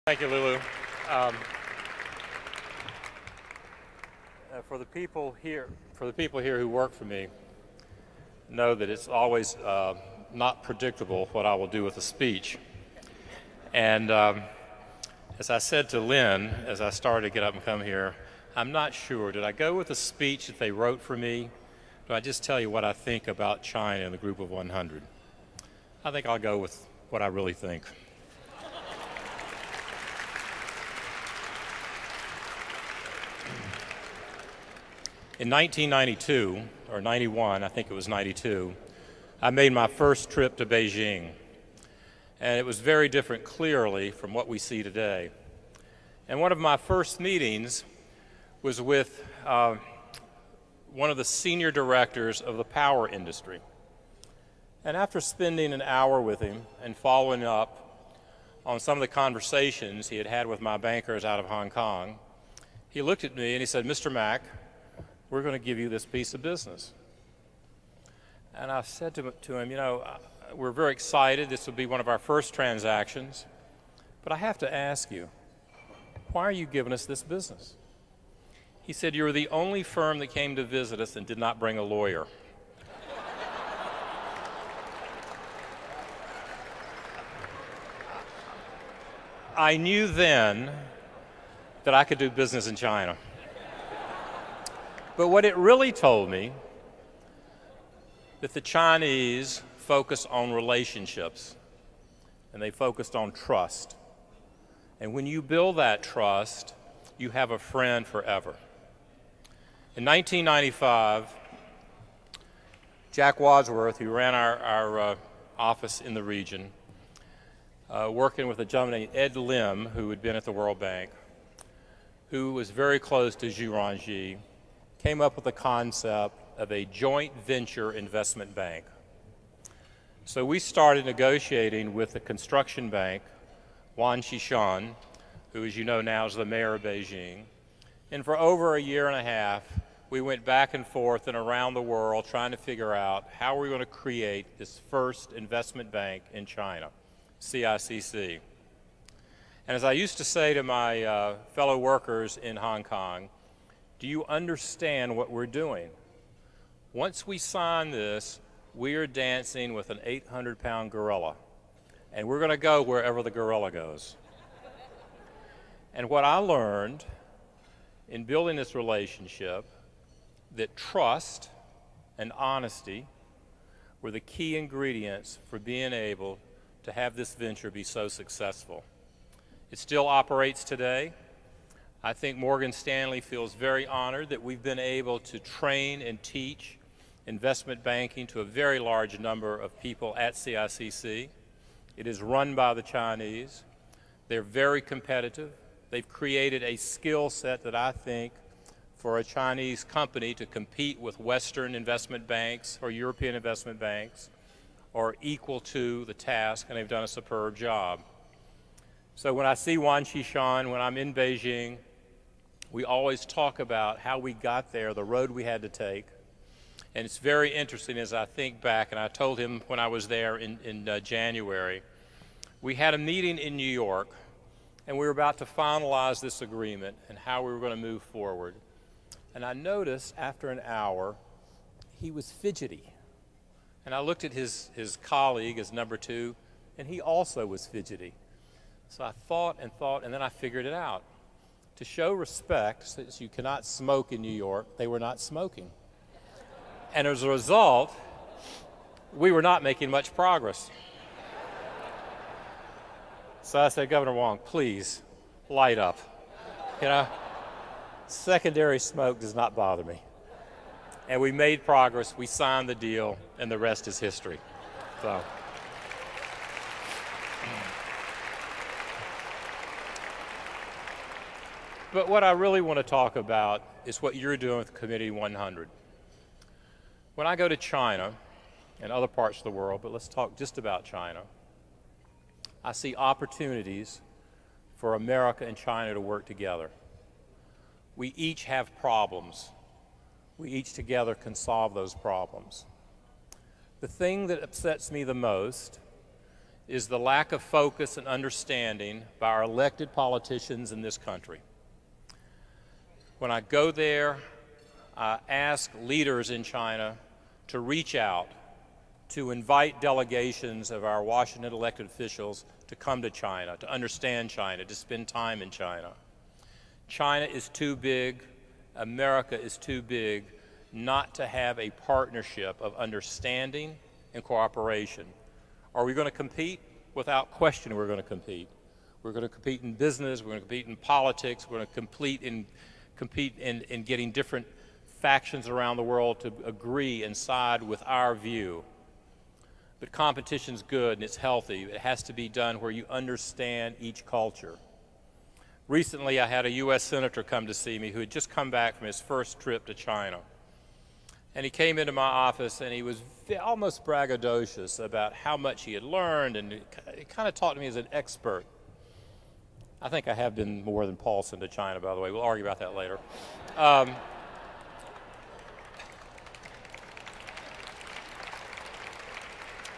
Thank you, Lulu. For the people here who work for me, know that it's always not predictable what I will do with a speech. And as I said to Lynn, as I started to get up and come here, I'm not sure. Did I go with a speech that they wrote for me? Do I just tell you what I think about China in the group of 100? I think I'll go with what I really think. In 1992, or 91, I think it was 92, I made my first trip to Beijing. And it was very different, clearly, from what we see today. And one of my first meetings was with one of the senior directors of the power industry. And after spending an hour with him and following up on some of the conversations he had had with my bankers out of Hong Kong, he looked at me and he said, "Mr. Mack, we're going to give you this piece of business." And I said to him, you know, we're very excited. This will be one of our first transactions. But I have to ask you, why are you giving us this business? He said, "You're the only firm that came to visit us and did not bring a lawyer." I knew then that I could do business in China. But what it really told me, that the Chinese focus on relationships, and they focused on trust. And when you build that trust, you have a friend forever. In 1995, Jack Wadsworth, who ran our office in the region, working with a gentleman named Ed Lim, who had been at the World Bank, who was very close to Zhu, came up with the concept of a joint venture investment bank. So we started negotiating with the construction bank, Wang, who, as you know now, is the mayor of Beijing. And for over a year and a half, we went back and forth and around the world trying to figure out how we're going to create this first investment bank in China, CICC. And as I used to say to my fellow workers in Hong Kong, do you understand what we're doing? Once we sign this, we are dancing with an 800-pound gorilla, and we're going to go wherever the gorilla goes. And what I learned in building this relationship, that trust and honesty were the key ingredients for being able to have this venture be so successful. It still operates today. I think Morgan Stanley feels very honored that we've been able to train and teach investment banking to a very large number of people at CICC. It is run by the Chinese. They're very competitive. They've created a skill set that I think for a Chinese company to compete with Western investment banks or European investment banks are equal to the task, and they've done a superb job. So when I see Wang Qishan, when I'm in Beijing, we always talk about how we got there, the road we had to take. And it's very interesting as I think back, and I told him when I was there in January, we had a meeting in New York, and we were about to finalize this agreement and how we were going to move forward. And I noticed after an hour, he was fidgety. And I looked at his colleague, his number two, and he also was fidgety. So I thought, and then I figured it out. To show respect, since you cannot smoke in New York, they were not smoking. And as a result, we were not making much progress. So I said, "Governor Wang, please light up. You know, secondary smoke does not bother me." And we made progress, we signed the deal, and the rest is history. So. But what I really want to talk about is what you're doing with Committee 100. When I go to China and other parts of the world, but let's talk just about China, I see opportunities for America and China to work together. We each have problems. We each together can solve those problems. The thing that upsets me the most is the lack of focus and understanding by our elected politicians in this country. When I go there, I ask leaders in China to reach out, to invite delegations of our Washington elected officials to come to China, to understand China, to spend time in China. China is too big, America is too big not to have a partnership of understanding and cooperation. Are we going to compete? Without question, we're going to compete. We're going to compete in business, we're going to compete in politics, we're going to compete in getting different factions around the world to agree and side with our view. But competition's good and it's healthy. It has to be done where you understand each culture. Recently, I had a U.S. Senator come to see me who had just come back from his first trip to China. And he came into my office and he was almost braggadocious about how much he had learned, and he kind of talked to me as an expert. I think I have been more than Paulson to China, by the way. We'll argue about that later.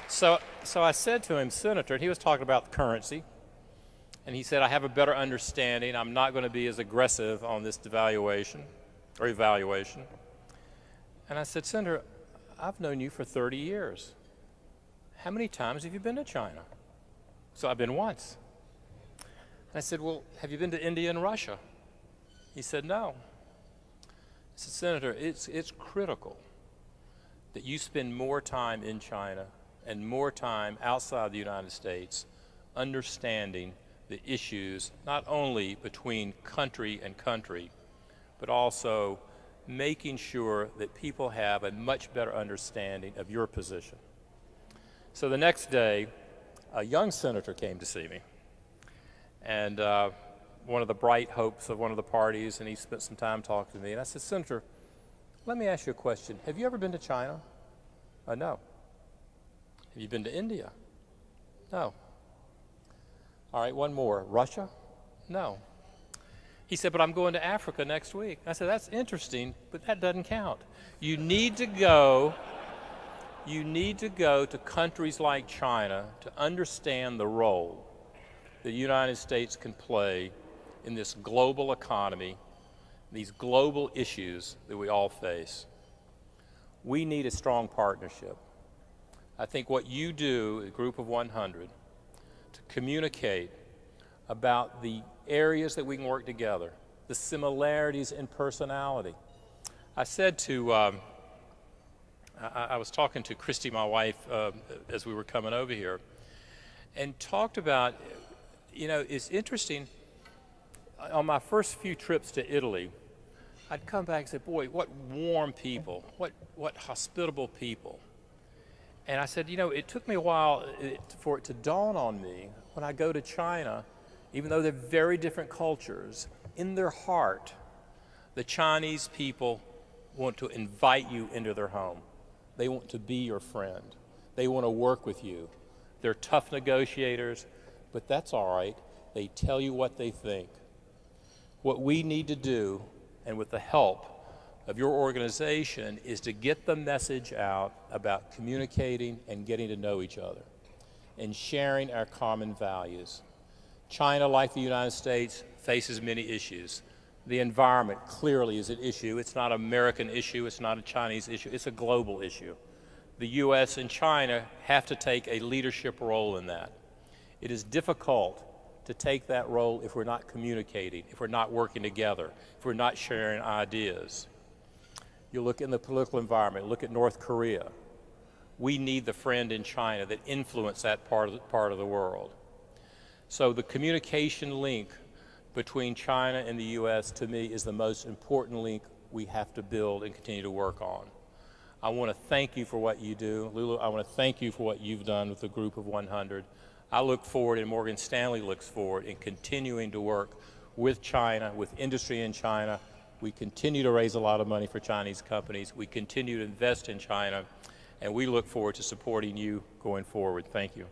So I said to him, Senator, and he was talking about the currency, and he said, I have a better understanding. I'm not going to be as aggressive on this devaluation or evaluation. And I said, Senator, I've known you for 30 years. How many times have you been to China? So I've been once. And I said, well, have you been to India and Russia? He said, no. I said, Senator, it's critical that you spend more time in China and more time outside the United States understanding the issues not only between country and country, but also making sure that people have a much better understanding of your position. So the next day, a young senator came to see me, and one of the bright hopes of one of the parties, and he spent some time talking to me, and I said, Senator, let me ask you a question. Have you ever been to China? No. Have you been to India? No. All right, one more. Russia? No. He said, but I'm going to Africa next week. I said, that's interesting, but that doesn't count. You need to go to countries like China to understand the role the United States can play in this global economy, these global issues that we all face. We need a strong partnership. I think what you do, a group of 100, to communicate about the areas that we can work together, the similarities in personality. I said to, I was talking to Christy, my wife, as we were coming over here, and talked about, you know, it's interesting, on my first few trips to Italy, I'd come back and say, boy, what warm people, what hospitable people. And I said, you know, it took me a while for it to dawn on me when I go to China, even though they're very different cultures, in their heart, the Chinese people want to invite you into their home. They want to be your friend. They want to work with you. They're tough negotiators, but that's all right. They tell you what they think. What we need to do, and with the help of your organization, is to get the message out about communicating and getting to know each other and sharing our common values. China, like the United States, faces many issues. The environment clearly is an issue. It's not an American issue. It's not a Chinese issue. It's a global issue. The U.S. and China have to take a leadership role in that. It is difficult to take that role if we're not communicating, if we're not working together, if we're not sharing ideas. You look in the political environment, look at North Korea. We need the friend in China that influences that part of the world. So the communication link between China and the U.S., to me, is the most important link we have to build and continue to work on. I want to thank you for what you do. Lulu, I want to thank you for what you've done with the group of 100. I look forward, and Morgan Stanley looks forward, in continuing to work with China, with industry in China. We continue to raise a lot of money for Chinese companies. We continue to invest in China, and we look forward to supporting you going forward. Thank you.